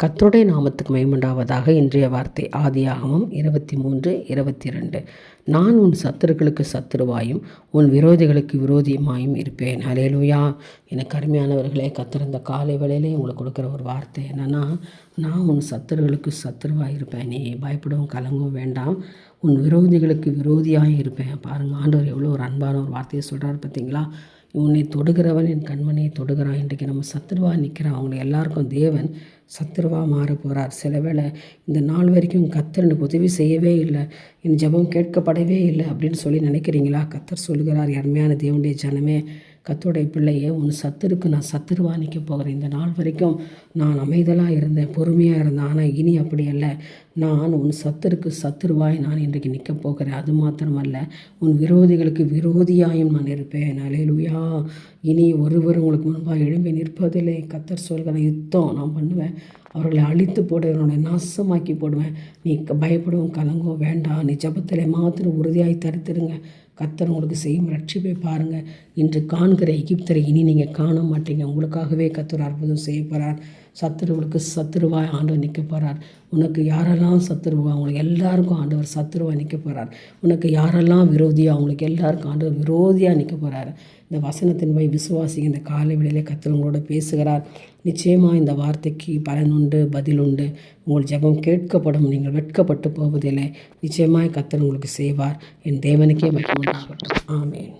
கர்த்தருடைய நாமத்துக்கு மகிமையுண்டாவதாக. இன்றைய வார்த்தை ஆதியாகமம் 23:22. நான் உன் சத்துருக்களுக்கு சத்துருவாயும் உன் விரோதிகளுக்கு விரோதியுமாயும் இருப்பேன். ஹல்லேலூயா. எனக்கு அருமையானவர்களே, கர்த்தர் இந்த காலை வேளையிலே உங்களுக்கு கொடுக்குற ஒரு வார்த்தை என்னென்னா, நான் உன் சத்துருக்களுக்கு சத்துருவாக இருப்பேன், நீ பயப்படவும் கலங்கவும் வேண்டாம், உன் விரோதிகளுக்கு விரோதியாக இருப்பேன். பாருங்கள், ஆண்டவர் எவ்வளோ ஒரு அன்பான ஒரு வார்த்தையை சொல்கிறார் பார்த்தீங்களா. உன்னை தொடுகிறவன் என் கண்மணியை தொடுகிறான். இன்றைக்கு நம்ம சத்துருவாக நிற்கிறோம். அவங்க எல்லாருக்கும் தேவன் சத்துருவாக மாற போகிறார். சில வேளை இந்த நாள் வரைக்கும் கர்த்தர் எனக்கு உதவி செய்யவே இல்லை, என் ஜெபம் கேட்கப்படவே இல்லை அப்படின்னு சொல்லி நினைக்கிறீங்களா? கர்த்தர் சொல்கிறார், அருமையான தேவனுடைய ஜனமே, கர்த்தருடைய பிள்ளையே, உன் சத்துருக்கு நான் சத்துருவாக நிற்க போகிறேன். இந்த நாள் வரைக்கும் நான் அமைதலாக இருந்தேன், பொறுமையாக இருந்தேன். ஆனால் இனி அப்படி அல்ல. நான் உன் சத்துருக்கு சத்துருவாய் நான் இன்றைக்கு நிற்க போகிறேன். அது மாத்திரமல்ல, உன் விரோதிகளுக்கு விரோதியாயும் நான் இருப்பேன். அல்லேலூயா. இனி ஒருவர் உங்களுக்கு முன்பாக எழும்பி நிற்பதில்லை. கர்த்தர் சொல்கிற யுத்தம் நான் பண்ணுவேன், அவர்களை அழித்து போடுவேன், அவனை நாசமாக்கி போடுவேன். நீ பயப்படவும் கலங்கவும் வேண்டாம், நீ ஜெபத்திலே மாத்திரம் உறுதியாய் தரித்திருங்க. கர்த்தர் உங்களுக்கு செய்யும் ரட்சிப்பை பாருங்கள். இன்று காண்கிற எகிப்தரை இனி நீங்கள் காண மாட்டீங்க. உங்களுக்காகவே கர்த்தர் அற்புதம் செய்ய போகிறார். சத்துருவுக்கு சத்துருவாய் ஆண்டவர் நிற்க போகிறார். உனக்கு யாரெல்லாம் சத்துருவா, அவங்களுக்கு எல்லாருக்கும் ஆண்டவர் சத்துருவாக நிற்க போகிறார். உனக்கு யாரெல்லாம் விரோதியாக, அவங்களுக்கு எல்லாருக்கும் ஆண்டவர் விரோதியாக நிற்க போகிறார். இந்த வசனத்தின் போய் விசுவாசிங்க. இந்த காலை வேளையிலே கர்த்தர் உங்களோட பேசுகிறார். நிச்சயமாக இந்த வார்த்தைக்கு பலன் உண்டு, பதில் உண்டு. உங்கள் ஜெபம் கேட்கப்படும், நீங்கள் வெட்கப்பட்டு போவதில்லை. நிச்சயமாக கர்த்தர் உங்களுக்கு செய்வார். என் தேவனுக்கே மகிமை உண்டாகட்டும். ஆமென்.